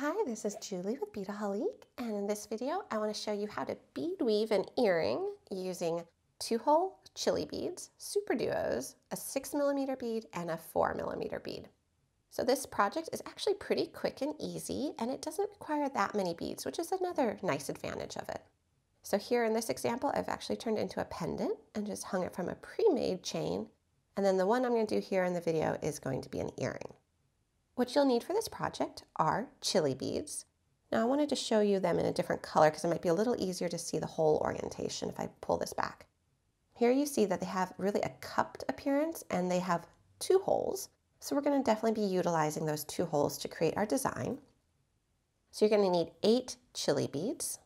Hi, this is Julie with Beadaholique, and in this video I want to show you how to bead weave an earring using 2-hole Chilli beads, SuperDuos, a 6mm bead, and a 4mm bead. So this project is actually pretty quick and easy, and it doesn't require that many beads, which is another nice advantage of it. So here in this example, I've actually turned it into a pendant and just hung it from a pre-made chain, and then the one I'm going to do here in the video is going to be an earring. What you'll need for this project are Chilli beads. Now I wanted to show you them in a different color because it might be a little easier to see the whole orientation if I pull this back. Here you see that they have really a cupped appearance and they have 2 holes. So we're going to definitely be utilizing those 2 holes to create our design. So you're going to need 8 Chilli beads.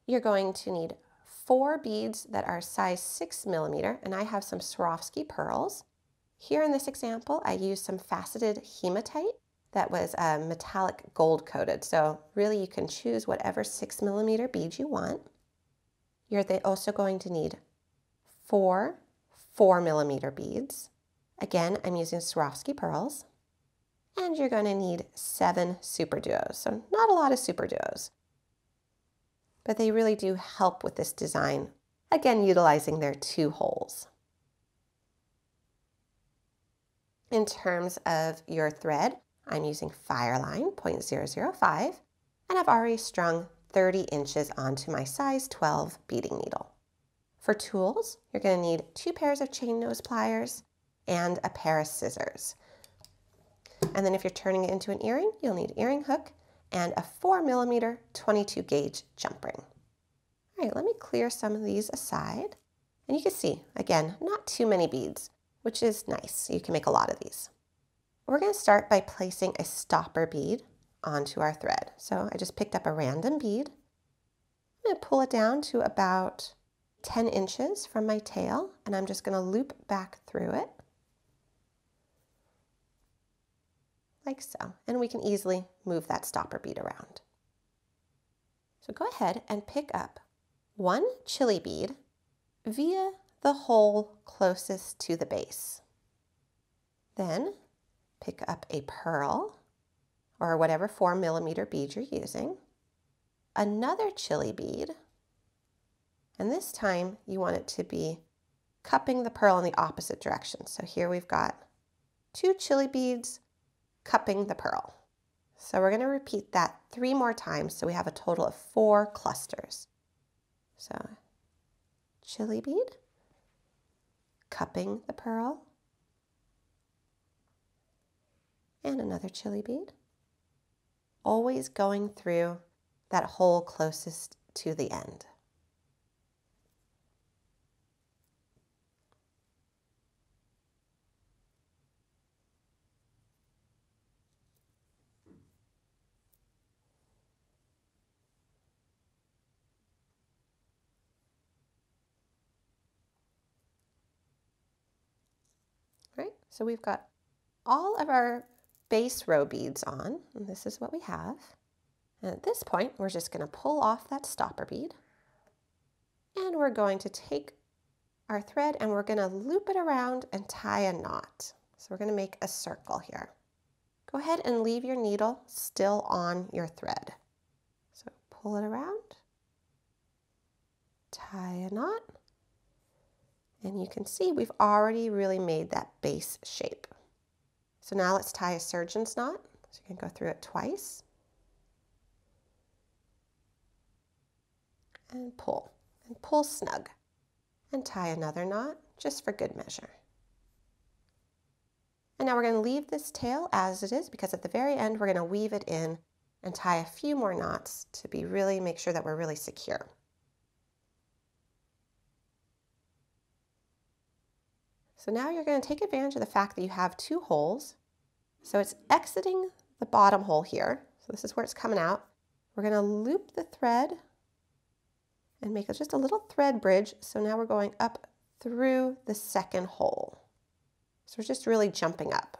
You're going to need 4 beads that are size 6mm, and I have some Swarovski pearls. Here in this example, I used some faceted hematite that was metallic gold coated. So really you can choose whatever 6mm bead you want. You're also going to need 4 4mm beads. Again, I'm using Swarovski pearls. And you're going to need 7 SuperDuos. So not a lot of SuperDuos, but they really do help with this design. Again, utilizing their 2 holes. In terms of your thread, I'm using FireLine 0.005, and I've already strung 30 inches onto my size 12 beading needle. For tools, you're going to need 2 pairs of chain nose pliers and a pair of scissors. And then if you're turning it into an earring, you'll need an earring hook and a 4mm 22 gauge jump ring. All right, let me clear some of these aside. And you can see, again, not too many beads, which is nice. You can make a lot of these. We're going to start by placing a stopper bead onto our thread. So I just picked up a random bead. I'm going to pull it down to about 10 inches from my tail, and I'm just going to loop back through it like so. And we can easily move that stopper bead around. So go ahead and pick up 1 Chilli bead via the hole closest to the base. Then pick up a pearl or whatever 4mm bead you're using, another Chilli bead, and this time you want it to be cupping the pearl in the opposite direction. So here we've got 2 Chilli beads cupping the pearl. So we're going to repeat that 3 more times so we have a total of 4 clusters. So Chilli bead, cupping the pearl, and another Chilli bead, always going through that hole closest to the end. Right, so we've got all of our base row beads on, and this is what we have. And at this point, we're just going to pull off that stopper bead, and we're going to take our thread and we're going to loop it around and tie a knot. So we're going to make a circle here. Go ahead and leave your needle still on your thread. So pull it around, tie a knot, and you can see we've already really made that base shape. So now let's tie a surgeon's knot. So you can go through it twice. And pull snug. And tie another knot just for good measure. And now we're going to leave this tail as it is because at the very end we're going to weave it in and tie a few more knots to make sure that we're really secure. So now you're going to take advantage of the fact that you have 2 holes. So it's exiting the bottom hole here. So this is where it's coming out. We're going to loop the thread and make just a little thread bridge. So now we're going up through the second hole. So we're just really jumping up.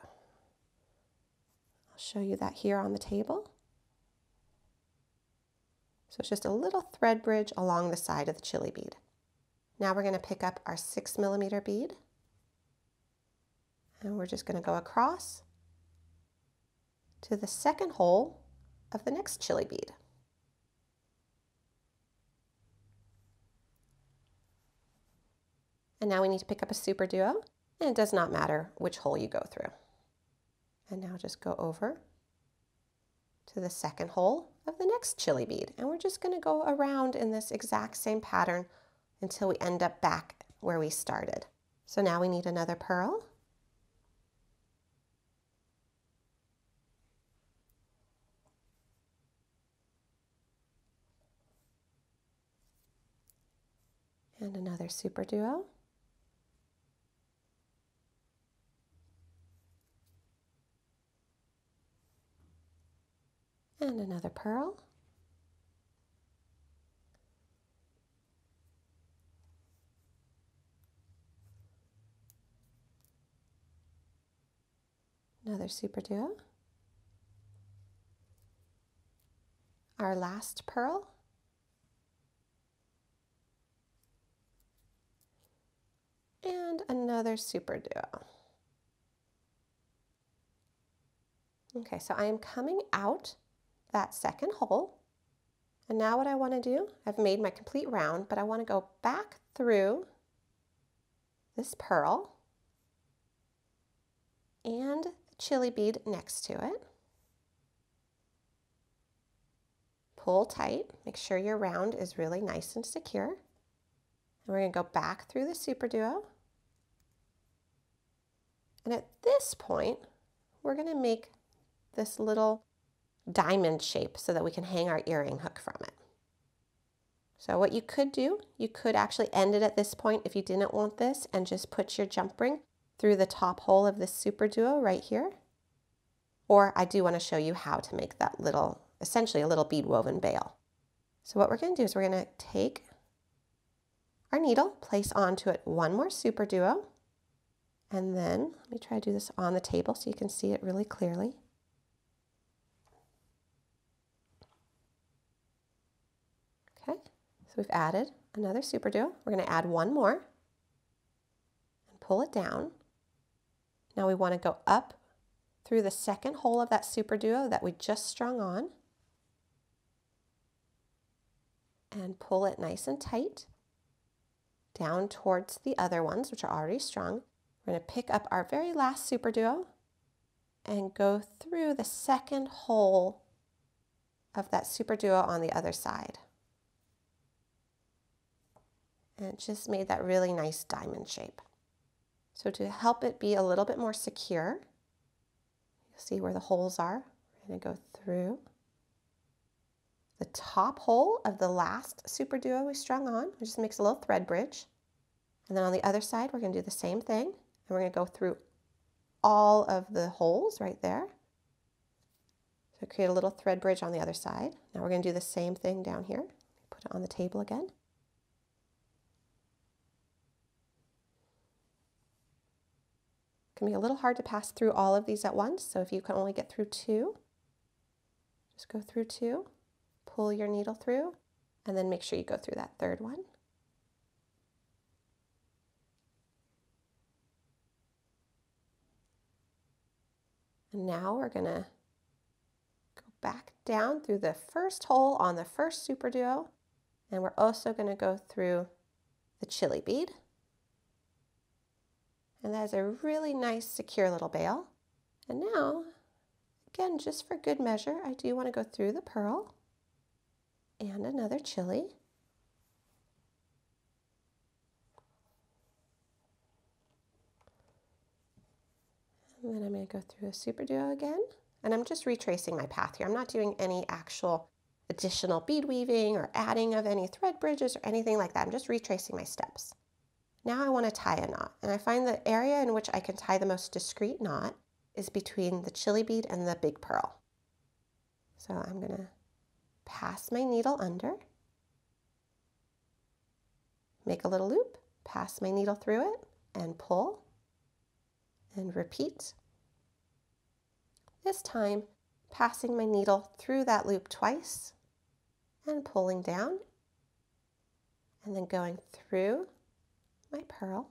I'll show you that here on the table. So it's just a little thread bridge along the side of the Chilli bead. Now we're going to pick up our 6mm bead. And we're just going to go across to the second hole of the next Chilli bead. And now we need to pick up a SuperDuo, and it does not matter which hole you go through. And now just go over to the second hole of the next Chilli bead. And we're just going to go around in this exact same pattern until we end up back where we started. So now we need another pearl. And another SuperDuo. And another pearl. Another SuperDuo. Our last pearl. And another SuperDuo. Okay, so I am coming out that second hole. And now what I want to do, I've made my complete round, but I want to go back through this pearl and the Chilli bead next to it. Pull tight, make sure your round is really nice and secure. And we're going to go back through the SuperDuo. And at this point, we're going to make this little diamond shape so that we can hang our earring hook from it. So what you could do, you could actually end it at this point if you didn't want this and just put your jump ring through the top hole of this SuperDuo right here. Or I do want to show you how to make that little, essentially a little bead woven bail. So what we're going to do is we're going to take our needle, place onto it one more SuperDuo, and then let me try to do this on the table so you can see it really clearly. Okay, so we've added another SuperDuo. We're going to add one more and pull it down. Now we want to go up through the second hole of that SuperDuo that we just strung on and pull it nice and tight down towards the other ones, which are already strung. We're going to pick up our very last SuperDuo and go through the second hole of that SuperDuo on the other side. And it just made that really nice diamond shape. So to help it be a little bit more secure, you'll see where the holes are. We're going to go through the top hole of the last SuperDuo we strung on, which just makes a little thread bridge. And then on the other side, we're going to do the same thing. And we're going to go through all of the holes right there. So create a little thread bridge on the other side. Now we're going to do the same thing down here. Put it on the table again. It can be a little hard to pass through all of these at once, so if you can only get through two, just go through two, pull your needle through, and then make sure you go through that third one. And now we're going to go back down through the first hole on the first SuperDuo, and we're also going to go through the Chilli bead. And that is a really nice, secure little bail. And now, again, just for good measure, I do want to go through the pearl and another Chilli. And then I'm going to go through a SuperDuo again. And I'm just retracing my path here. I'm not doing any actual additional bead weaving or adding of any thread bridges or anything like that. I'm just retracing my steps. Now I want to tie a knot, and I find the area in which I can tie the most discreet knot is between the Chilli bead and the big pearl. So I'm going to pass my needle under, make a little loop, pass my needle through it, and pull, and repeat. This time, passing my needle through that loop twice, and pulling down, and then going through my pearl,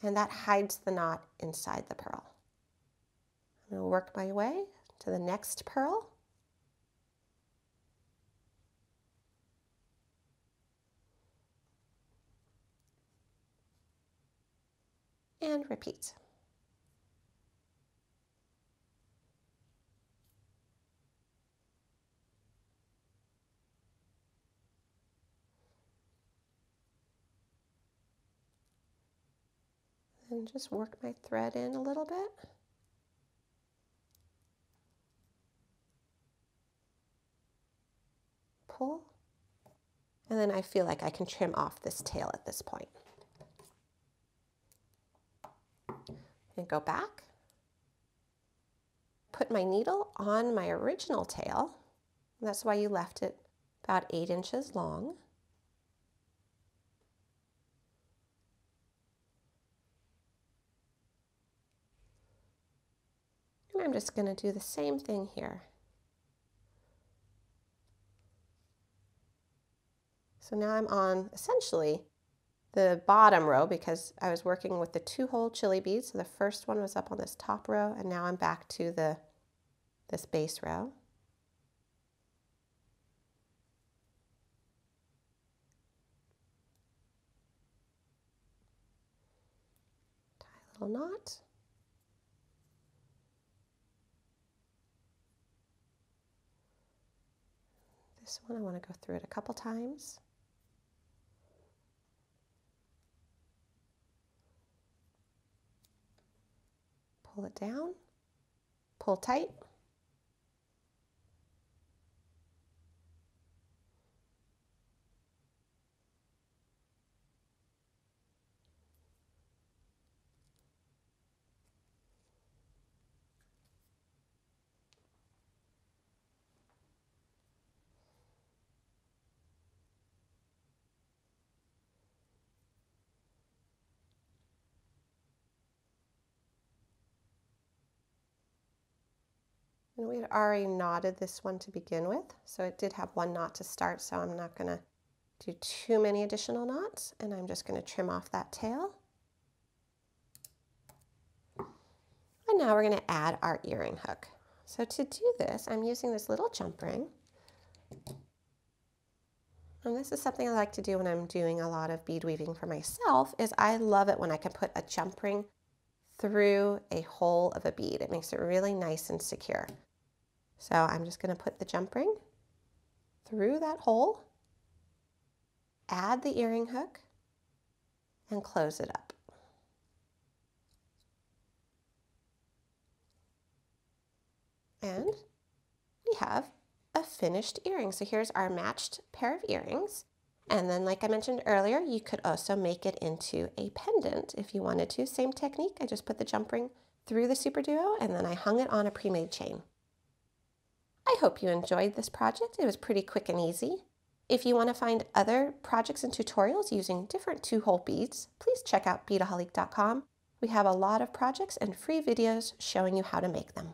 and that hides the knot inside the pearl. I'm going to work my way to the next pearl. And repeat. And just work my thread in a little bit. Pull. And then I feel like I can trim off this tail at this point. And go back. Put my needle on my original tail. And that's why you left it about 8 inches long. And I'm just going to do the same thing here. So now I'm on essentially the bottom row because I was working with the 2-hole Chilli beads. So the first one was up on this top row, and now I'm back to this base row. Tie a little knot. This one I want to go through it a couple times. Pull it down, pull tight. And we had already knotted this one to begin with, so it did have 1 knot to start, so I'm not going to do too many additional knots, and I'm just going to trim off that tail. And now we're going to add our earring hook. So to do this, I'm using this little jump ring. And this is something I like to do when I'm doing a lot of bead weaving for myself, is I love it when I can put a jump ring through a hole of a bead. It makes it really nice and secure. So I'm just going to put the jump ring through that hole, add the earring hook, and close it up. And we have a finished earring. So here's our matched pair of earrings. And then, like I mentioned earlier, you could also make it into a pendant if you wanted to. Same technique. I just put the jump ring through the SuperDuo, and then I hung it on a pre-made chain. I hope you enjoyed this project. It was pretty quick and easy. If you want to find other projects and tutorials using different 2-hole beads, please check out Beadaholique.com. We have a lot of projects and free videos showing you how to make them.